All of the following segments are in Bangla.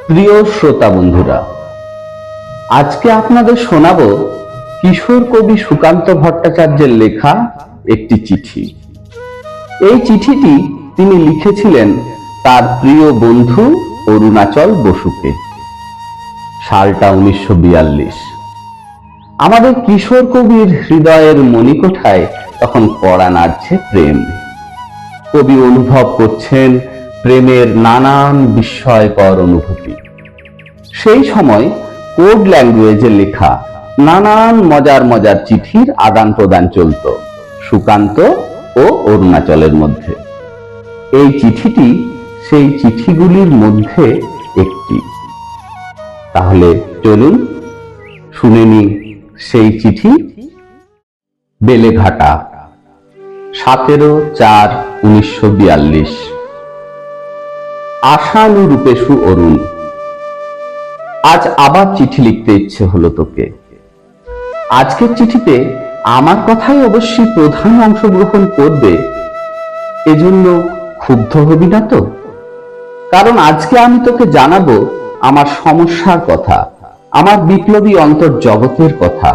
প্রিয় শ্রোতা বন্ধুরা, আজকে আপনাদের শোনাবো কিশোর কবি সুকান্ত ভট্টাচার্যের লেখা একটি চিঠি। এই চিঠিটি তিনি লিখেছিলেন তার প্রিয় বন্ধু অরুণাচল বসুকে। সালটা 1942। আমাদের কিশোর কবির হৃদয়ের মণিকোঠায় তখন কড়া নাড়ছে প্রেম। কবি অনুভব করছেন প্রেমের নানান বিস্ময়কর অনুভূতি। সেই সময় কোড ল্যাঙ্গুয়েজে লেখা নানান মজার মজার চিঠির আদান প্রদান চলত সুকান্ত ও অরুণাচলের মধ্যে। এই চিঠিটি সেই চিঠিগুলির মধ্যে একটি। তাহলে চলুন শুনে নি সেই চিঠি। বেলেঘাটা, 17/4/1942। আশানুরূপেষু অরুণ, আজ আবার চিঠি লিখতে ইচ্ছে হলো তোকে। আজকের চিঠিতে আমার কথাই অবশ্যই প্রধান অংশগ্রহণ করবে, এজন্য ক্ষুব্ধ হবি না তো? কারণ আজকে আমি তোকে জানাবো আমার সমস্যার কথা, আমার বিপ্লবী অন্তর জগতের কথা।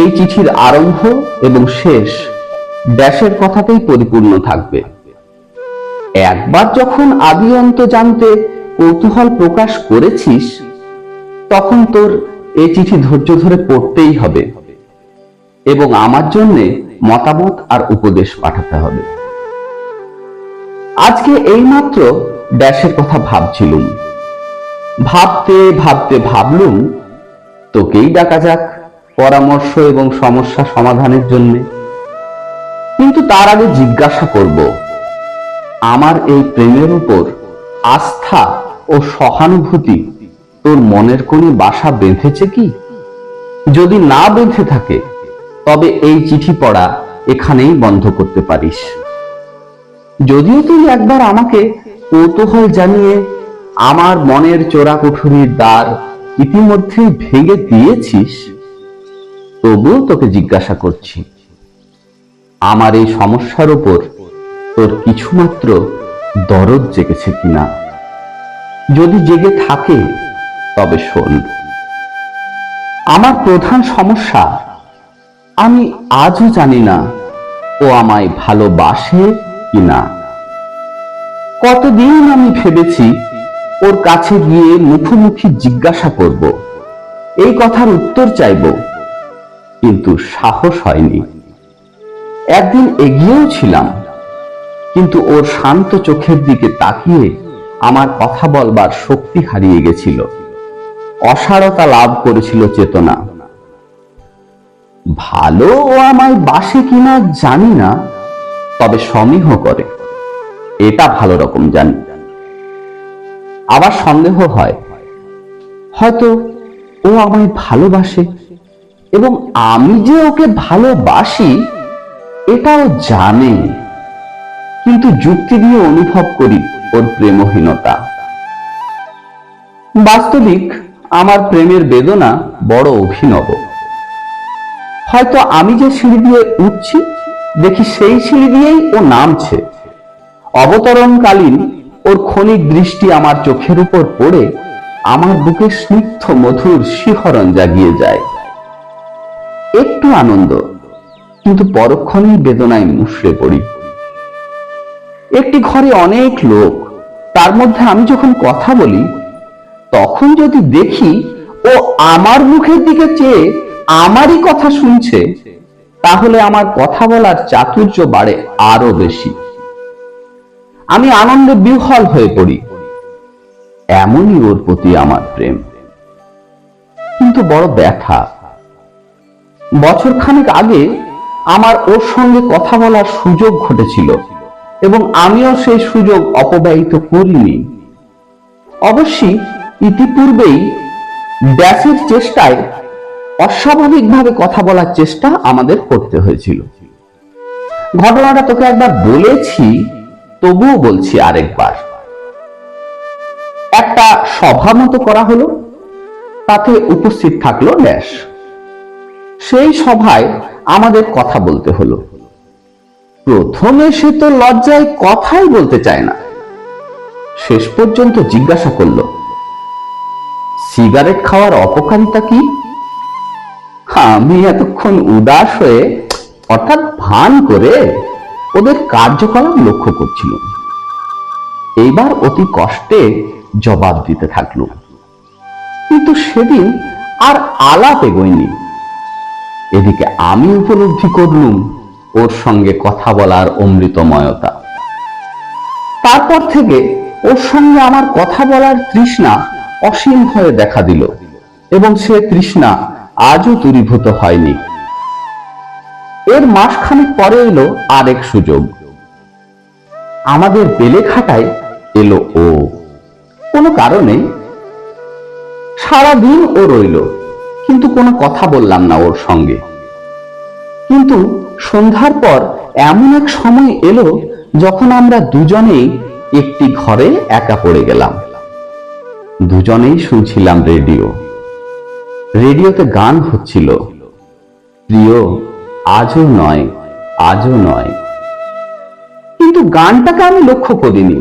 এই চিঠির আরম্ভ এবং শেষ ড্যাশের কথাতেই পরিপূর্ণ থাকবে। একবার যখন আদি অন্ত জানতে কৌতূহল প্রকাশ করেছিস, তখন তোর এই চিঠি ধৈর্য ধরে পড়তেই হবে এবং আমার জন্য মতামত আর উপদেশ পাঠাতে হবে। আজকে এইমাত্র ড্যাশের কথা ভাবছিলুম, ভাবতে ভাবতে ভাবলুম তোকেই ডাকা যাক পরামর্শ এবং সমস্যা সমাধানের জন্য। কিন্তু তার আগে জিজ্ঞাসা করব, আমার এই প্রেমের উপর আস্থা ও সহানুভূতি তোর মনের কোণে বাসা বেঁধেছে কি? যদি না বেঁধে থাকে, তবে এই চিঠি পড়া এখানেই বন্ধ করতে পারিস। যদিও তুই একবার আমাকে কৌতূহল জানিয়ে আমার মনের চোরাকুঠুরির দ্বার ইতিমধ্যেই ভেঙে দিয়েছিস, তবুও তোকে জিজ্ঞাসা করছি, আমার এই সমস্যার উপর তোর কিছুমাত্র দরদ জেগেছে কিনা? যদি জেগে থাকে তবে শোন। আমার প্রধান সমস্যা, আমি আজও জানি না ও আমায় ভালোবাসে কিনা। কতদিন আমি ভেবেছি ওর কাছে গিয়ে মুখোমুখি জিজ্ঞাসা করব, এই কথার উত্তর চাইব, কিন্তু সাহস হয়নি। একদিন এগিয়েও ছিলাম, কিন্তু ওর শান্ত চোখের দিকে তাকিয়ে আমার কথা বলবার শক্তি হারিয়ে গেছিল, অসারতা লাভ করেছিল চেতনা। ভালো ও আমায় বাসে কিনা জানি না, তবে সমীহ করে এটা ভালো রকম জানি। আবার সন্দেহ হয়, হয়তো ও আমায় ভালোবাসে এবং আমি যে ওকে ভালোবাসি এটাও জানে, কিন্তু যুক্তি দিয়ে অনুভব করি ওর প্রেমহীনতা। বাস্তবিক আমার প্রেমের বেদনা বড় অভিনব। হয়তো আমি যে সিঁড়ি দিয়ে উঠছি, দেখি সেই সিঁড়ি দিয়েই ও নামছে। অবতরণকালীন ওর ক্ষণিক দৃষ্টি আমার চোখের উপর পড়ে আমার বুকে স্নিগ্ধ মধুর শিহরণ জাগিয়ে যায়। একটু আনন্দ, কিন্তু পরক্ষণেই বেদনায় মুষড়ে পড়ি। একটি ঘরে অনেক লোক, তার মধ্যে আমি যখন কথা বলি, তখন যদি দেখি ও আমার মুখের দিকে চেয়ে আমারই কথা শুনছে, তাহলে আমার কথা বলার চাতুর্য বাড়ে আরো বেশি। আমি আনন্দে বিহ্বল হয়ে পড়ি। এমনই ওর প্রতি আমার প্রেম। কিন্তু বড় ব্যথা, বছরখানেক আগে আমার ওর সঙ্গে কথা বলার সুযোগ ঘটেছিল এবং আমিও সেই সুযোগ অপব্যয়িত করিনি। অবশ্যই ইতিপূর্বেই ড্যাশের চেষ্টায় অস্বাভাবিকভাবে কথা বলার চেষ্টা আমাদের করতে হয়েছিল। ঘটনাটা তোকে একবার বলেছি, তবুও বলছি আরেকবার। একটা সভা মতো করা হলো, তাতে উপস্থিত থাকলো ড্যাশ। সেই সভায় আমাদের কথা বলতে হলো। প্রথমে সে তো লজ্জায় কথাই বলতে চায় না। শেষ পর্যন্ত জিজ্ঞাসা করল, সিগারেট খাওয়ার অপকারিতা কি? আমি এতক্ষণ উদাস হয়ে অর্থাৎ ভান করে ওদের কার্যকলাপ লক্ষ্য করছিলাম। এইবার অতি কষ্টে জবাব দিতে থাকলো, কিন্তু সেদিন আর আলাপ এগোয়নি। এদিকে আমি উপলব্ধি করলুম ওর সঙ্গে কথা বলার অমৃতময়তা। তারপর থেকে ওর সঙ্গে আমার কথা বলার তৃষ্ণা অসীম হয়ে দেখা দিল, এবং সে তৃষ্ণা আজও দূরীভূত হয়নি। এর মাসখানেক পরে এলো আরেক সুযোগ। আমাদের বেলেঘাটায় এলো ও, কোনো কারণে। সারাদিন ও রইল, কিন্তু কোনো কথা বললাম না ওর সঙ্গে। কিন্তু সন্ধ্যার পর এমন এক সময় এলো যখন আমরা দুজনেই একটি ঘরে একা পড়ে গেলাম। দুজনেই শুনছিলাম রেডিও। রেডিওতে গান হচ্ছিল, প্রিয় আজও নয়, আজও নয়। কিন্তু গানটাকে আমি লক্ষ্য করিনি,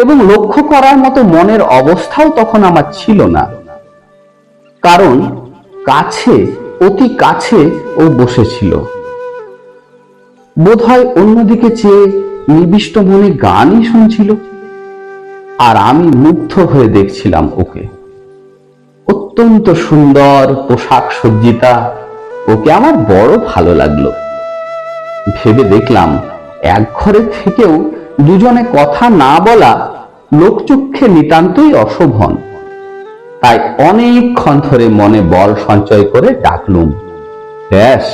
এবং লক্ষ্য করার মতো মনের অবস্থাও তখন আমার ছিল না। কারণ কাছে, অতি কাছে ও বসেছিল। বোধহয় অন্যদিকে চেয়ে নিবিষ্ট মনে গানই শুনছিল, আর আমি মুগ্ধ হয়ে দেখছিলাম ওকে। অত্যন্ত সুন্দর পোশাক সজ্জিতা, ওকে আমার বড় ভালো লাগলো। ভেবে দেখলাম এক ঘরে থেকেও দুজনে কথা না বলা লোকচক্ষে নিতান্তই অশোভন। তাই অনেকক্ষণ ধরে মনে বল সঞ্চয় করে ডাকলুম, ব্যাস।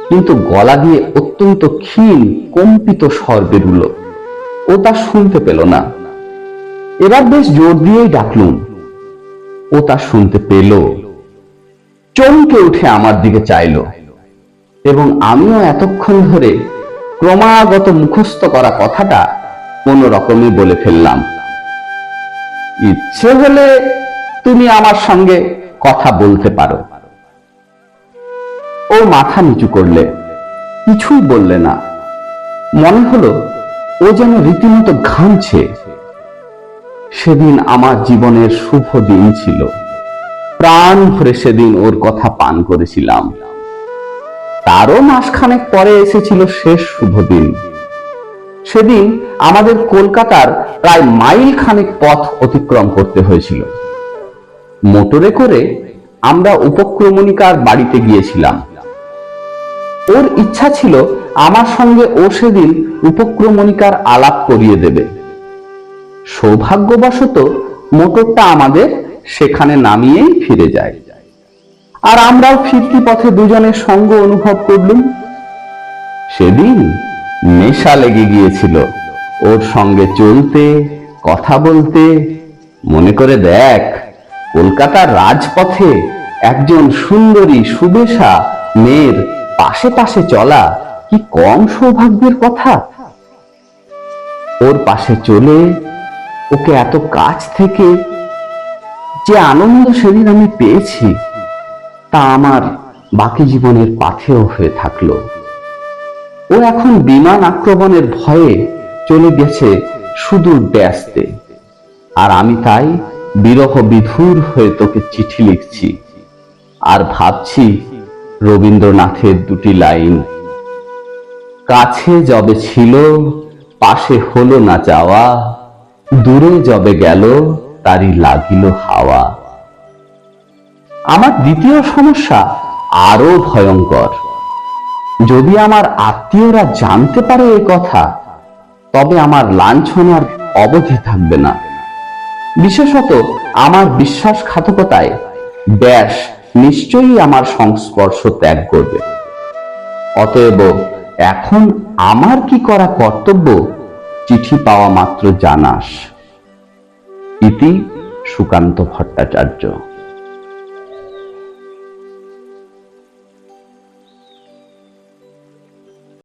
কিন্তু গলা দিয়ে অত্যন্ত ক্ষীণ কম্পিত স্বর বেরুল, ও তা শুনতে পেল না। এবার বেশ জোর দিয়েই ডাকলুম, ও তা শুনতে পেল। চমকে উঠে আমার দিকে চাইল, এবং আমিও এতক্ষণ ধরে ক্রমাগত মুখস্থ করা কথাটা কোনো রকমে বলে ফেললাম, ইচ্ছে হলে তুমি আমার সঙ্গে কথা বলতে পারো। ও মাথা নিচু করলে, কিছুই বললে না। মনে হলো ও যেন রীতিমতো ঘামছে। সেদিন আমার জীবনের শুভ দিন ছিল। প্রাণ ভরে সেদিন ওর কথা পান করেছিলাম। তারও মাসখানেক পরে এসেছিল শেষ শুভ দিন। সেদিন আমাদের কলকাতার প্রায় মাইল খানেক পথ অতিক্রম করতে হয়েছিল। মোটরে করে আমরা উপক্রমণিকার বাড়িতে গিয়েছিলাম। ওর ইচ্ছা ছিল আমার সঙ্গে ও সেদিন উপক্রমণিকার আলাপ করিয়ে দেবে। সৌভাগ্যবশত মোটরটা আমাদের সেখানে নামিয়েই ফিরে যায়, আর আমরাও ফিরতি পথে দুজনের সঙ্গ অনুভব করলুম। সেদিন নেশা লেগে গিয়েছিল ওর সঙ্গে চলতে, কথা বলতে। মনে করে দেখ, কলকাতার রাজপথে একজন সুন্দরী সুবেশা মেয়ের পাশে পাশে চলা কি কম সৌভাগ্যের কথা। ওর পাশে চলে, ওকে এত কাছ থেকে যে আনন্দ সেদিন আমি পেয়েছি, তা আমার বাকি জীবনের পাথেয় হয়ে থাকলো। ও এখন বিমান আক্রমণের ভয়ে চলে গেছে সুদূর ব্যস্তে, আর আমি তাই বিরহ বিধুর হয়ে তোকে চিঠি লিখছি, আর ভাবছি রবীন্দ্রনাথের দুটি লাইন, কাছে যবে ছিল পাশে হলো না যাওয়া, দূরে যবে গেল তারই লাগিল হাওয়া। আমার দ্বিতীয় সমস্যা আরো ভয়ঙ্কর। যদি আমার আত্মীয়রা জানতে পারে এ কথা, তবে আমার লাঞ্ছনার অবধি থাকবে না। বিশেষত আমার বিশ্বাসঘাতকতায় ব্যাস নিশ্চয়ই আমার সংস্পর্শ ত্যাগ করবে। অতএব এখন আমার কি করা কর্তব্য, চিঠি পাওয়া মাত্র জানাস। ইতি সুকান্ত ভট্টাচার্য।